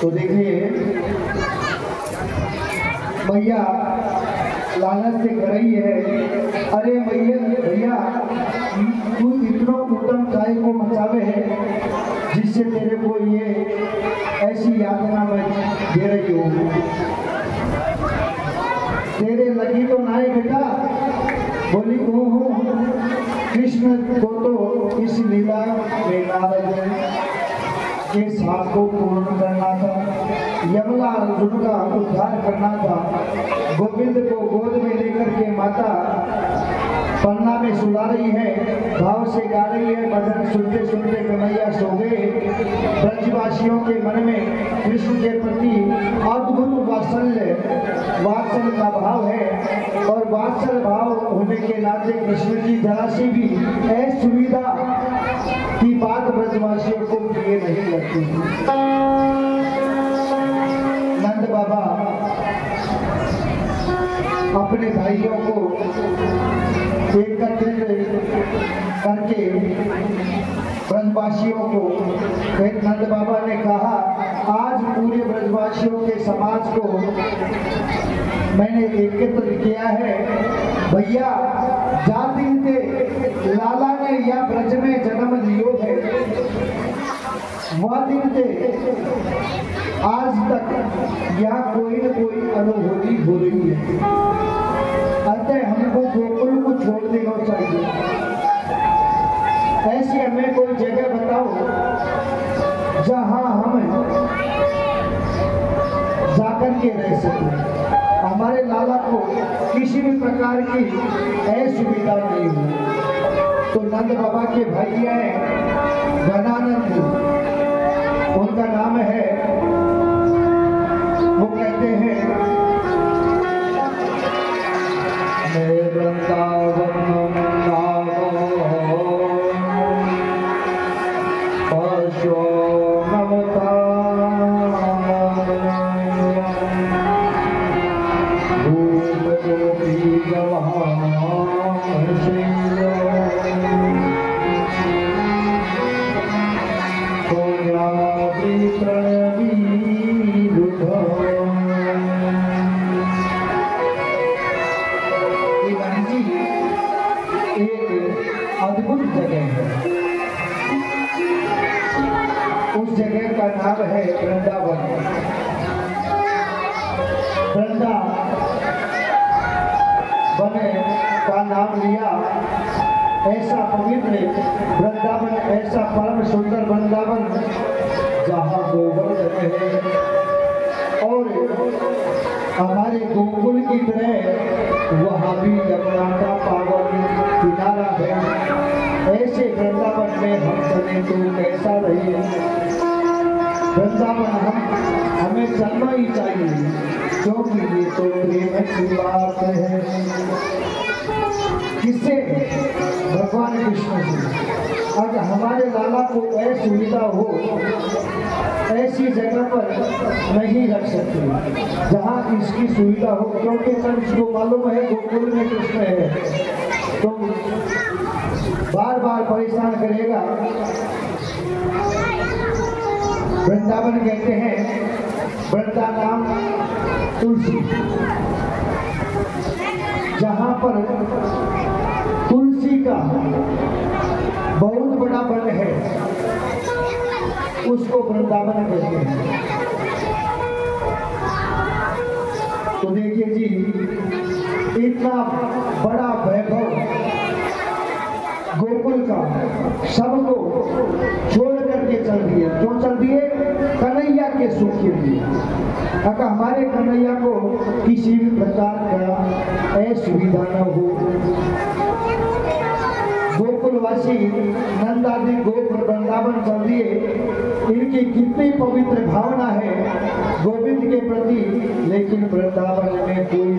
तो देखिए भैया लालच से करई है। अरे भैया तू इतना उत्तम काय को मचावे है जिससे तेरे को ये ऐसी यातना में दे रही हो। तेरे लगी तो ना है बेटा। बोली कृष्ण को तो इस लीला में नारद के साथ को पूर्ण करना था, यमला अर्जुन का उद्धार करना था। गोविंद को गोद में लेकर के माता पन्ना में सुला रही है, भाव से गा रही है। भजन सुनते सुनते कन्हैया सो गए। ब्रजवासियों के मन में कृष्ण के प्रति अद्भुत वात्सल्य का भाव है और वात्सल्य भाव होने के नाते कृष्ण की जरा सी भी असुविधा की बात ब्रजवासियों को प्रिय नहीं लगती। नंद बाबा अपने भाइयों को एकत्रित करके ब्रजवासियों को नंद बाबा ने कहा, आज पूरे ब्रजवासियों के समाज को मैंने एकत्र किया है। भैया जाति से लाला ने या ब्रज में जन्म लियो है, वह दिन से आज तक यहाँ कोई न कोई अनुभूति हो रही है। अतः हमको गोकुल को छोड़ देना चाहिए। ऐसी हमें कोई जगह बताओ जहां हम जाकर के रह सकें। हमारे लाला को किसी भी प्रकार की असुविधा नहीं हुई। तो नंद बाबा के भाई हैं गणानंद, उनका नाम है, वो कहते हैं अद्भुत जगह है। उस जगह का नाम है वृंदावन। वृंदावन का नाम लिया, ऐसा पवित्र वृंदावन, ऐसा परम सुंदर वृंदावन जहाँ गोवर्धन है और हमारे गोकुल की तरह वहाँ भी यमुना का पावन किनारा है। ऐसे वृंदावन में हम चले तो कैसा रहे। वृंदावन हमें चलना ही चाहिए, क्योंकि ये तो प्रेम की बात है। किससे? भगवान कृष्ण से। अगर हमारे लाला को असुविधा हो, ऐसी जगह पर नहीं रख सकते जहाँ इसकी सुविधा हो, क्योंकि कंस को मालूम है गोकुल में कृष्ण है तो बार बार परेशान करेगा। वृंदावन कहते हैं, वृंदा नाम तुलसी, जहाँ पर तुलसी का बहुत बड़ा वन है, उसको वृंदावन कहते हैं। तो देखिए जी, इतना बड़ा वैभव गोकुल का सबको छोड़ करके चल दिए। क्यों चल दिए? कन्हैया के सुख के लिए। अगर हमारे कन्हैया को किसी भी प्रकार का असुविधा न हो, गोकुलवासी नंदादि गोकुल वृंदावन चल दिए। इनकी कितनी पवित्र भावना है गोविंद के प्रति, लेकिन वृंदावन में कोई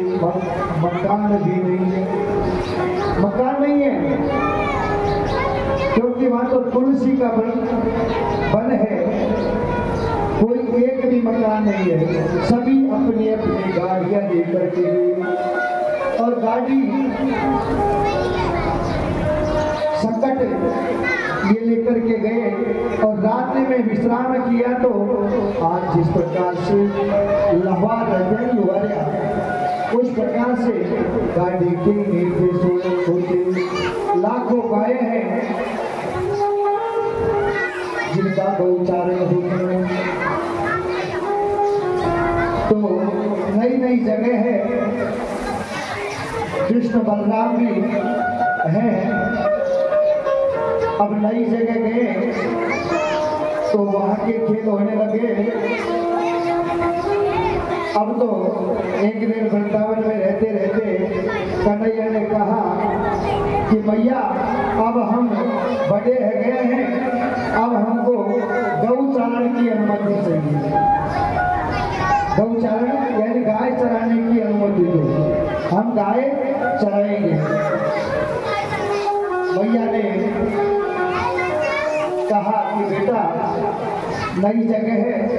मकान भी नहीं है। मकान नहीं है क्योंकि वहां तो तुलसी का वन है, कोई एक भी मकान नहीं है। सभी अपनी अपनी गाड़ियां लेकर के गए और गाड़ी संकट ये लेकर के गए और रात्रि में विश्राम किया। तो आज जिस प्रकार से लहवा रजन हुआ, उस प्रकार से गाय देखते ही देखते सोते लाखों गायें हैं जिनका गौचारण होते हैं। तो नई नई जगह है, कृष्ण बलराम भी हैं। अब नई जगह गए तो वहां के खेल होने लगे। अब तो एक दिन वृंदावन में रहते रहते कन्हैया ने कहा कि मैया अब हम बड़े रह गए हैं, अब हमको गौचारण की अनुमति चाहिए। गौचारण यानी गाय चराने की अनुमति दो, हम गाय चराएंगे। मैया ने कहा कि बेटा नई जगह है,